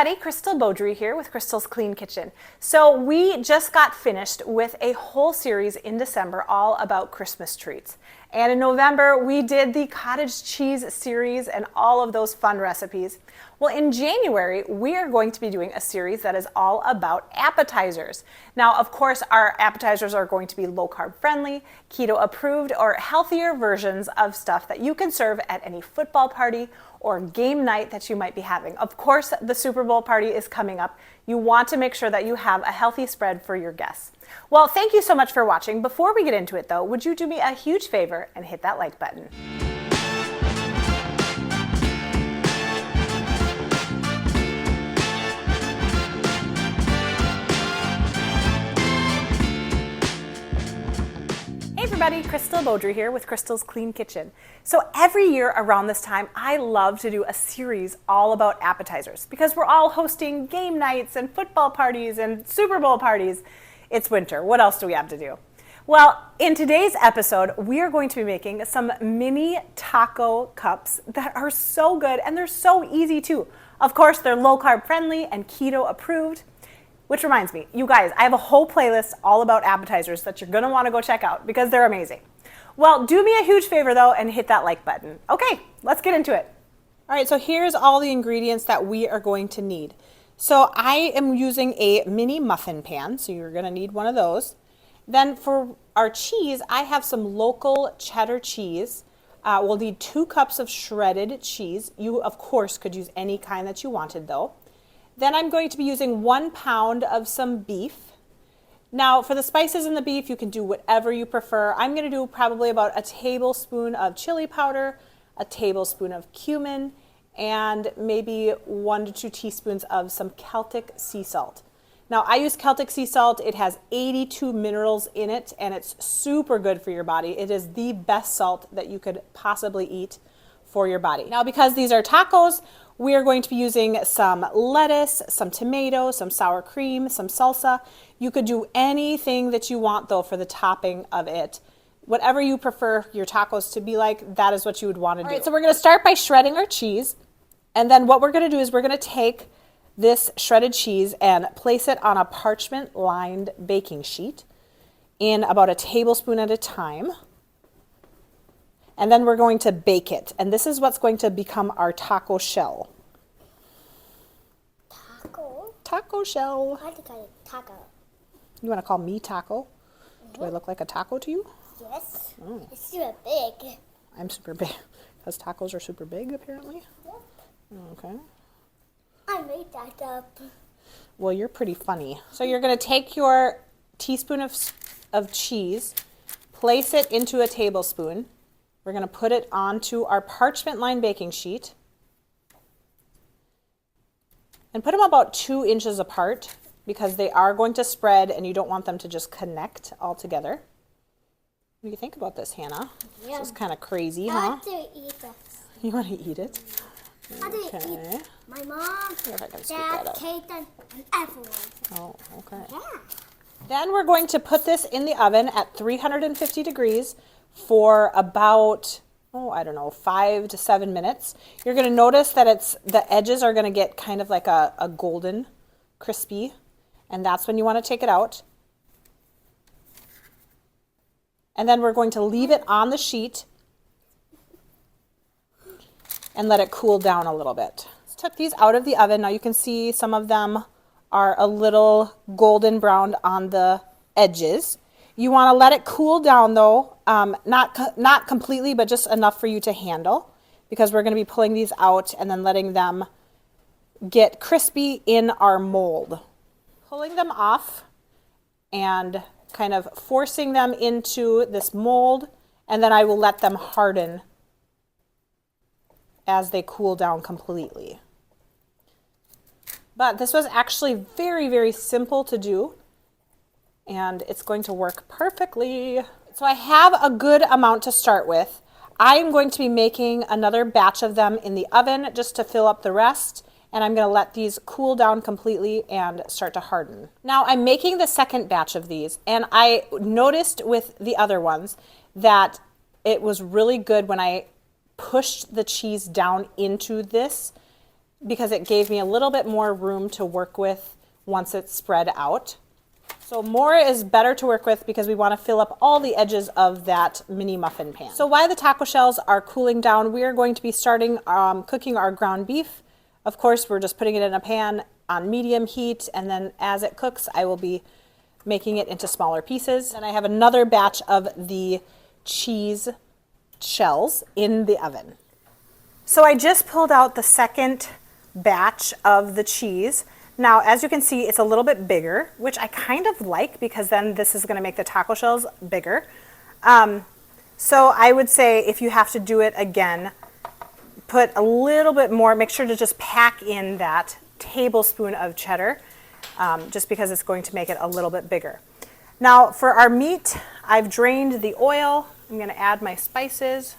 everybody, Crystal Beaudry here with Crystal's Clean Kitchen. So we just got finished with a whole series in December all about Christmas treats. And in November, we did the cottage cheese series and all of those fun recipes. Well, in January, we are going to be doing a series that is all about appetizers. Now, of course, our appetizers are going to be low-carb friendly, keto approved, or healthier versions of stuff that you can serve at any football party or game night that you might be having. Of course, the Super Bowl party is coming up. You want to make sure that you have a healthy spread for your guests. Well, thank you so much for watching. Before we get into it though, would you do me a huge favor and hit that like button? Hey everybody, Crystal Beaudry here with Crystal's Clean Kitchen. So every year around this time, I love to do a series all about appetizers because we're all hosting game nights and football parties and Super Bowl parties. It's winter. What else do we have to do? Well, in today's episode, we are going to be making some mini taco cups that are so good and they're so easy too. Of course, they're low carb friendly and keto approved. Which reminds me, you guys, I have a whole playlist all about appetizers that you're going to want to go check out because they're amazing. Well, do me a huge favor though and hit that like button. Okay, let's get into it. All right, so here's all the ingredients that we are going to need. So I am using a mini muffin pan, so you're going to need one of those. Then for our cheese, I have some local cheddar cheese. We'll need 2 cups of shredded cheese. You, of course, could use any kind that you wanted though. Then I'm going to be using 1 pound of some beef. Now for the spices in the beef, you can do whatever you prefer. I'm going to do probably about a tablespoon of chili powder, a tablespoon of cumin, and maybe 1 to 2 teaspoons of some Celtic sea salt. Now I use Celtic sea salt. It has 82 minerals in it and it's super good for your body. It is the best salt that you could possibly eat for your body. Now because these are tacos, we are going to be using some lettuce, some tomatoes, some sour cream, some salsa. You could do anything that you want though for the topping of it. Whatever you prefer your tacos to be like, that is what you would want to do. All right, so we're going to start by shredding our cheese. And then what we're going to do is we're going to take this shredded cheese and place it on a parchment lined baking sheet in about a tablespoon at a time. And then we're going to bake it. And this is what's going to become our taco shell. Taco? Taco shell. I think I like taco. You want to call me taco? Do I look like a taco to you? Yes. Oh. It's super big. I'm super big. Because tacos are super big, apparently? Yep. Okay. I made that up. Well, you're pretty funny. So you're going to take your teaspoon of cheese, place it into a tablespoon. We're going to put it onto our parchment lined baking sheet and put them about 2 inches apart because they are going to spread and you don't want them to just connect all together. What do you think about this, Hannah? Yeah. This is kind of crazy, I huh? want to eat this. You want to eat it? I want to eat my mom, If I can scoop Dad, that up. Kate, and everyone. Oh, okay. Yeah. Then we're going to put this in the oven at 350 degrees for about, I don't know, 5 to 7 minutes. You're going to notice that the edges are going to get kind of like a golden crispy, and that's when you want to take it out. And then we're going to leave it on the sheet and let it cool down a little bit. Took these out of the oven. Now you can see some of them are a little golden brown on the edges. You want to let it cool down though, not completely, but just enough for you to handle because we're going to be pulling these out and then letting them get crispy in our mold. Pulling them off and kind of forcing them into this mold, and then I will let them harden as they cool down completely. But this was actually very, very simple to do, and it's going to work perfectly. So I have a good amount to start with. I am going to be making another batch of them in the oven just to fill up the rest, and I'm going to let these cool down completely and start to harden. Now I'm making the second batch of these, and I noticed with the other ones that it was really good when I pushed the cheese down into this because it gave me a little bit more room to work with once it's spread out. So more is better to work with because we want to fill up all the edges of that mini muffin pan. So while the taco shells are cooling down, we are going to be starting cooking our ground beef. Of course, we're just putting it in a pan on medium heat, and then as it cooks, I will be making it into smaller pieces. And I have another batch of the cheese shells in the oven. So I just pulled out the second batch of the cheese. Now, as you can see, it's a little bit bigger, which I kind of like because then this is going to make the taco shells bigger. So I would say if you have to do it again, put a little bit more, make sure to just pack in that tablespoon of cheddar, just because it's going to make it a little bit bigger. Now for our meat, I've drained the oil. I'm going to add my spices.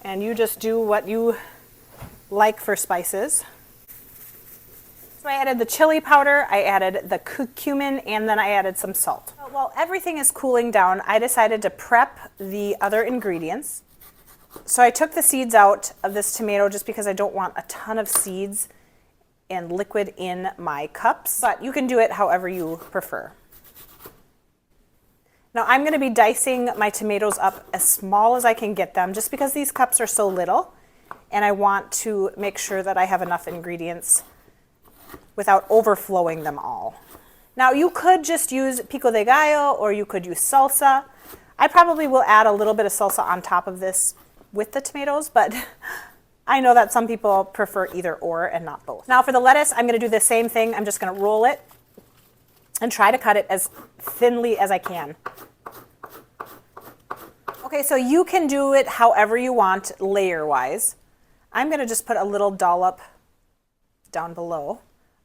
And you just do what you like for spices. So I added the chili powder, I added the cumin, and then I added some salt. While everything is cooling down, I decided to prep the other ingredients. So I took the seeds out of this tomato just because I don't want a ton of seeds and liquid in my cups, but you can do it however you prefer. Now I'm going to be dicing my tomatoes up as small as I can get them just because these cups are so little, and I want to make sure that I have enough ingredients without overflowing them all. Now you could just use pico de gallo or you could use salsa. I probably will add a little bit of salsa on top of this with the tomatoes, but I know that some people prefer either or and not both. Now for the lettuce, I'm going to do the same thing. I'm just going to roll it and try to cut it as thinly as I can. Okay, so you can do it however you want layer-wise. I'm going to just put a little dollop down below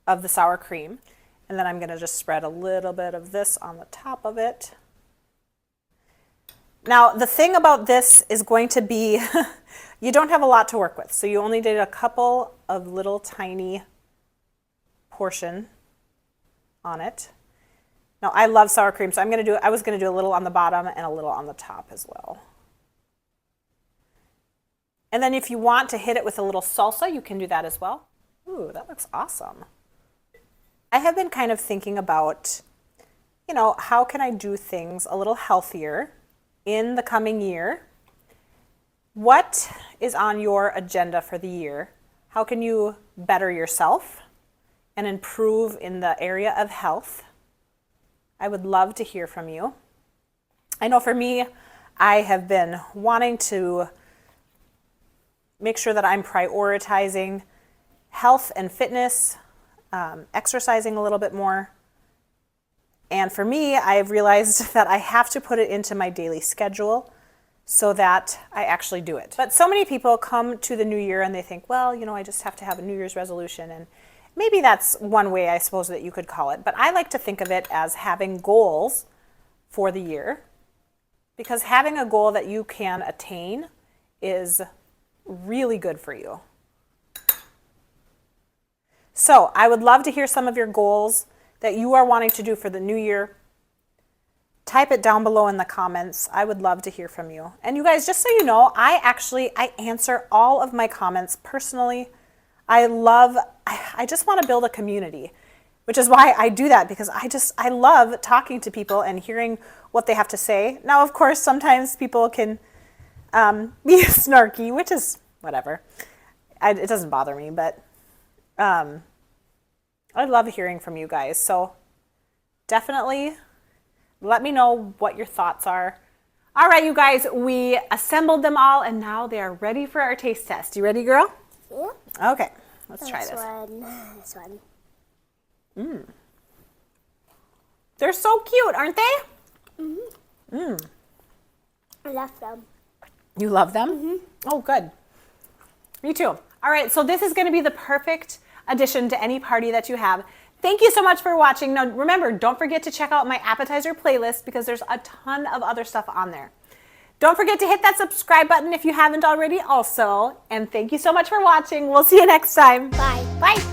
of the sour cream, and then I'm going to just spread a little bit of this on the top of it. Now the thing about this is going to be you don't have a lot to work with, so you only did a couple of little tiny portion on it. Now I love sour cream, so I was going to do a little on the bottom and a little on the top as well. And then if you want to hit it with a little salsa, you can do that as well. Ooh, that looks awesome. I have been kind of thinking about, how can I do things a little healthier in the coming year? What is on your agenda for the year? How can you better yourself and improve in the area of health? I would love to hear from you. I know for me, I have been wanting to make sure that I'm prioritizing health and fitness, exercising a little bit more. And for me, I've realized that I have to put it into my daily schedule so that I actually do it. But so many people come to the new year and they think, well, I just have to have a New Year's resolution. And maybe that's one way, I suppose, that you could call it. But I like to think of it as having goals for the year, because having a goal that you can attain is really good for you. So I would love to hear some of your goals that you are wanting to do for the new year. Type it down below in the comments. I would love to hear from you. And you guys, just so you know, I answer all of my comments personally. I just want to build a community, which is why I do that, because I love talking to people and hearing what they have to say. Now, of course, sometimes people can be snarky, which is whatever. It doesn't bother me, but I love hearing from you guys. So definitely let me know what your thoughts are. All right, you guys, we assembled them all and now they are ready for our taste test. You ready, girl? Yeah. Okay, let's try this. This one. They're so cute, aren't they? Mm-hmm. I love them. You love them? Mm-hmm. Oh, good. Me too. All right, so this is going to be the perfect addition to any party that you have. Thank you so much for watching. Now, remember, don't forget to check out my appetizer playlist because there's a ton of other stuff on there. Don't forget to hit that subscribe button if you haven't already also. And thank you so much for watching. We'll see you next time. Bye. Bye.